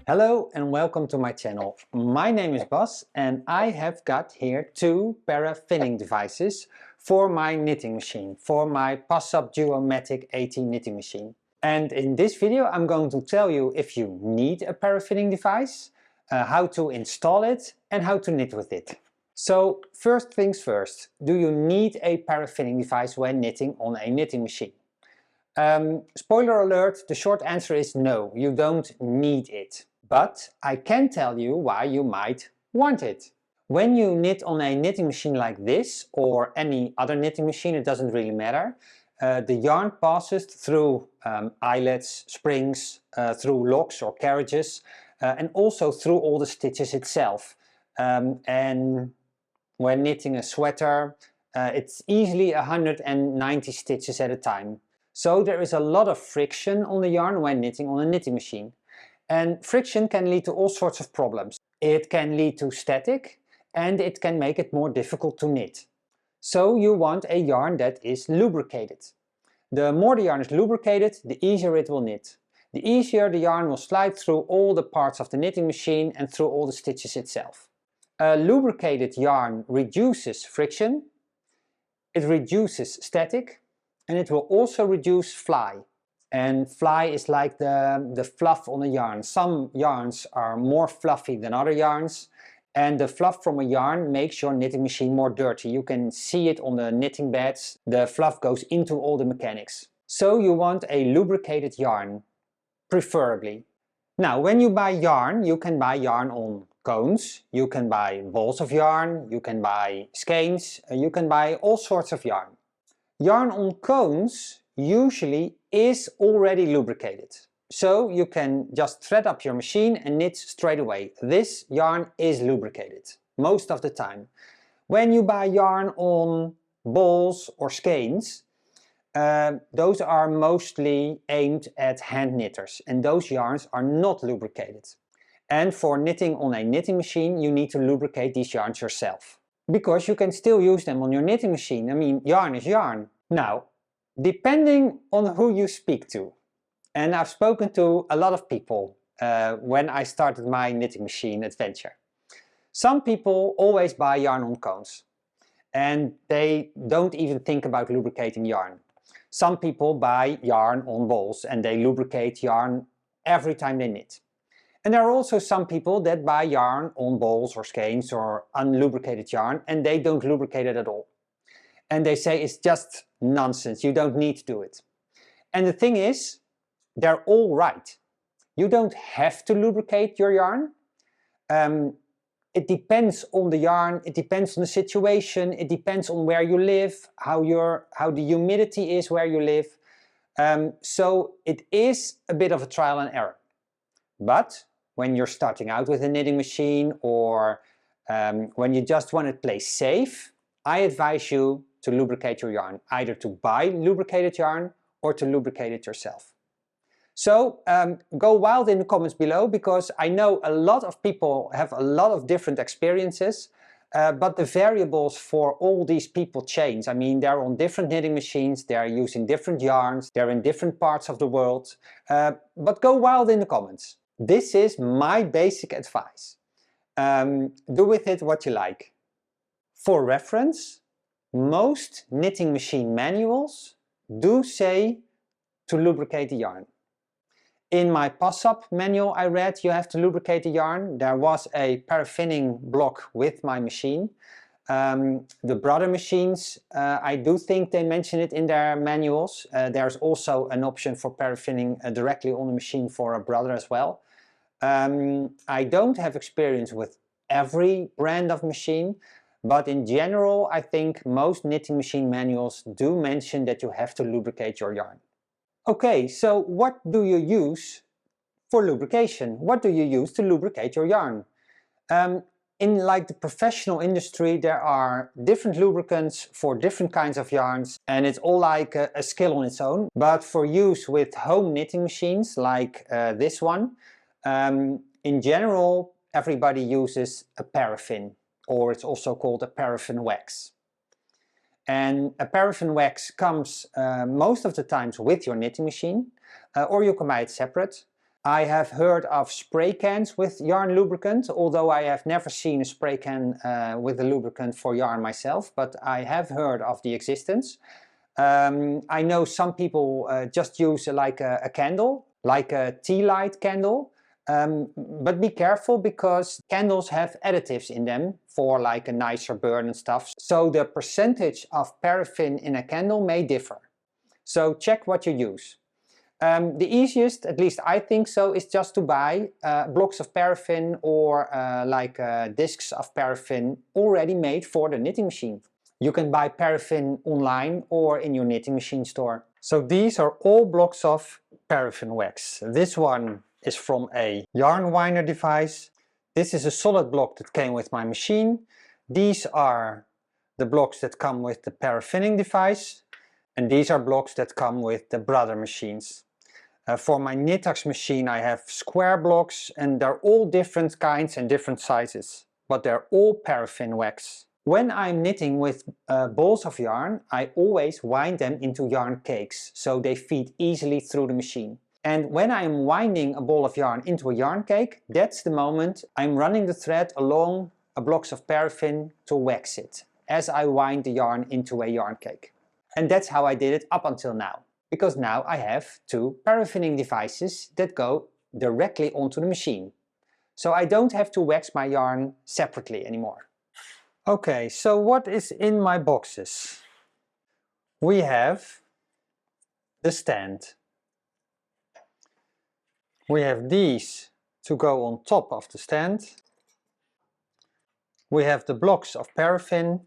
Hello and welcome to my channel. My name is Bas and I have got here two parafinning devices for my knitting machine, for my Passap Duomatic 80 knitting machine. And in this video I'm going to tell you if you need a parafinning device, how to install it and how to knit with it. So first things first, do you need a parafinning device when knitting on a knitting machine? Spoiler alert, the short answer is no, you don't need it. But I can tell you why you might want it. When you knit on a knitting machine like this, or any other knitting machine, it doesn't really matter, the yarn passes through eyelets, springs, through locks or carriages, and also through all the stitches itself. And when knitting a sweater, it's easily 190 stitches at a time. So there is a lot of friction on the yarn when knitting on a knitting machine. And friction can lead to all sorts of problems. It can lead to static and it can make it more difficult to knit. So you want a yarn that is lubricated. The more the yarn is lubricated, the easier it will knit. The easier the yarn will slide through all the parts of the knitting machine and through all the stitches itself. A lubricated yarn reduces friction, it reduces static, and it will also reduce fly. And fly is like the fluff on a yarn. Some yarns are more fluffy than other yarns, and the fluff from a yarn makes your knitting machine more dirty. You can see it on the knitting beds. The fluff goes into all the mechanics. So you want a lubricated yarn, preferably. Now, when you buy yarn, you can buy yarn on cones, you can buy balls of yarn, you can buy skeins, you can buy all sorts of yarn. Yarn on cones usually is already lubricated. So you can just thread up your machine and knit straight away. This yarn is lubricated most of the time. When you buy yarn on balls or skeins, those are mostly aimed at hand knitters and those yarns are not lubricated. And for knitting on a knitting machine you need to lubricate these yarns yourself. Because you can still use them on your knitting machine. I mean, yarn is yarn. Now, depending on who you speak to, and I've spoken to a lot of people when I started my knitting machine adventure. Some people always buy yarn on cones and they don't even think about lubricating yarn. Some people buy yarn on balls and they lubricate yarn every time they knit. And there are also some people that buy yarn on balls or skeins or unlubricated yarn and they don't lubricate it at all. And they say it's just nonsense, you don't need to do it. And the thing is, they're all right. You don't have to lubricate your yarn. It depends on the yarn, it depends on the situation, it depends on where you live, how the humidity is where you live. So it is a bit of a trial and error. But when you're starting out with a knitting machine or when you just want to play safe, I advise you to lubricate your yarn, either to buy lubricated yarn or to lubricate it yourself. So go wild in the comments below, because I know a lot of people have a lot of different experiences, but the variables for all these people change. I mean, they're on different knitting machines, they're using different yarns, they're in different parts of the world, but go wild in the comments. This is my basic advice. Do with it what you like. For reference, most knitting machine manuals do say to lubricate the yarn. In my Passap manual I read you have to lubricate the yarn. There was a parafinning block with my machine. The brother machines, I do think they mention it in their manuals. There's also an option for parafinning directly on the machine for a brother as well. I don't have experience with every brand of machine, but in general I think most knitting machine manuals do mention that you have to lubricate your yarn. Okay, so what do you use for lubrication? What do you use to lubricate your yarn? In like the professional industry there are different lubricants for different kinds of yarns and it's all like a skill on its own. But for use with home knitting machines like this one, in general everybody uses a paraffin, or it's also called a paraffin wax. And a paraffin wax comes most of the times with your knitting machine, or you can buy it separate. I have heard of spray cans with yarn lubricant, although I have never seen a spray can with a lubricant for yarn myself, but I have heard of the existence. I know some people just use like a candle, like a tea light candle, but be careful because candles have additives in them for like a nicer burn and stuff. So the percentage of paraffin in a candle may differ. So check what you use. The easiest, at least I think so, is just to buy blocks of paraffin or discs of paraffin already made for the knitting machine. You can buy paraffin online or in your knitting machine store. So these are all blocks of paraffin wax. This one is from a yarn winder device. This is a solid block that came with my machine. These are the blocks that come with the paraffinning device. And these are blocks that come with the brother machines. For my Knitax machine I have square blocks and they're all different kinds and different sizes. But they're all paraffin wax. When I'm knitting with balls of yarn, I always wind them into yarn cakes, so they feed easily through the machine. And when I'm winding a ball of yarn into a yarn cake, that's the moment I'm running the thread along a blocks of paraffin to wax it, as I wind the yarn into a yarn cake. And that's how I did it up until now, because now I have two paraffinning devices that go directly onto the machine. So I don't have to wax my yarn separately anymore. Okay, so what is in my boxes? We have the stand. We have these to go on top of the stand. We have the blocks of paraffin.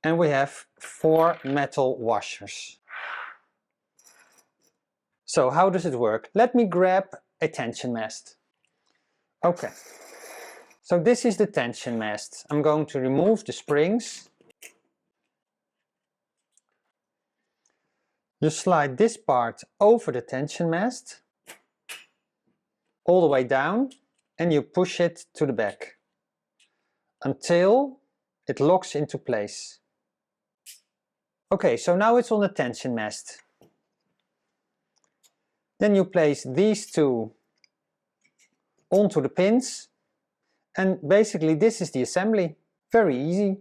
And we have 4 metal washers. So how does it work? Let me grab a tension mast. Okay, so this is the tension mast. I'm going to remove the springs. You slide this part over the tension mast, all the way down, and you push it to the back until it locks into place. Okay, so now it's on the tension mast. Then you place these two onto the pins, and basically this is the assembly. Very easy.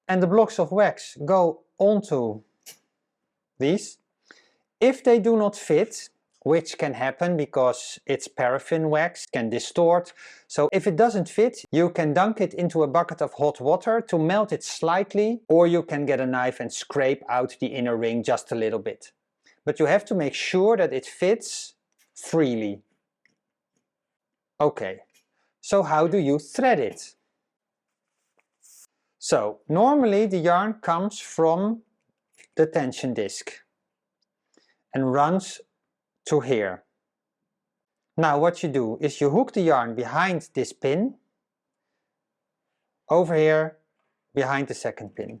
And the blocks of wax go onto these. If they do not fit, which can happen because it's paraffin wax, can distort. So if it doesn't fit, you can dunk it into a bucket of hot water to melt it slightly, or you can get a knife and scrape out the inner ring just a little bit. But you have to make sure that it fits freely. Okay, so how do you thread it? So normally the yarn comes from the tension disc and runs to here. Now what you do is you hook the yarn behind this pin, over here behind the second pin.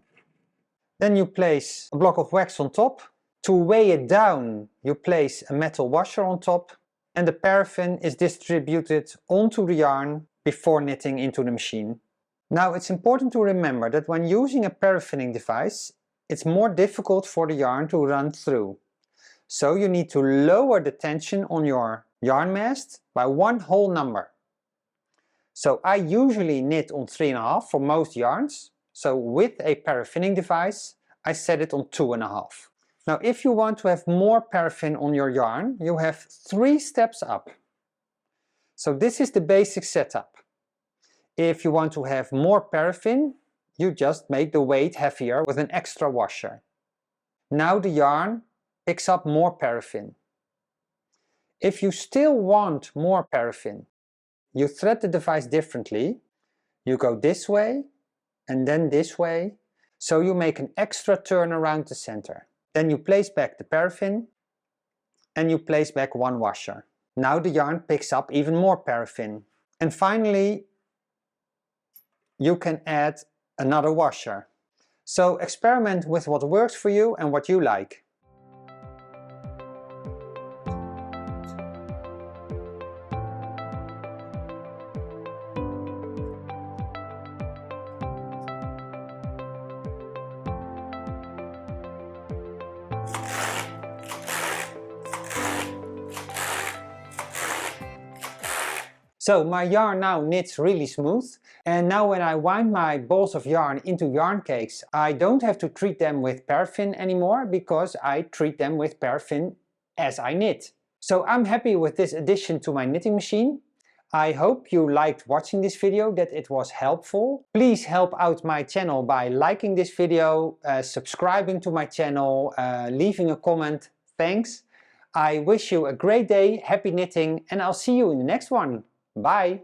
Then you place a block of wax on top. To weigh it down, you place a metal washer on top, and the paraffin is distributed onto the yarn before knitting into the machine. Now it's important to remember that when using a paraffinning device, it's more difficult for the yarn to run through. So you need to lower the tension on your yarn mast by 1 whole number. So I usually knit on 3.5 for most yarns. So with a paraffinning device, I set it on 2.5. Now if you want to have more paraffin on your yarn, you have 3 steps up. So this is the basic setup. If you want to have more paraffin, you just make the weight heavier with an extra washer. Now the yarn picks up more paraffin. If you still want more paraffin, you thread the device differently. You go this way and then this way, so you make an extra turn around the center. Then you place back the paraffin and you place back 1 washer. Now the yarn picks up even more paraffin. And finally, you can add another washer. So experiment with what works for you and what you like. So my yarn now knits really smooth, and now when I wind my balls of yarn into yarn cakes, I don't have to treat them with paraffin anymore because I treat them with paraffin as I knit. So I'm happy with this addition to my knitting machine. I hope you liked watching this video, that it was helpful. Please help out my channel by liking this video, subscribing to my channel, leaving a comment. Thanks. I wish you a great day, happy knitting, and I'll see you in the next one. Bye!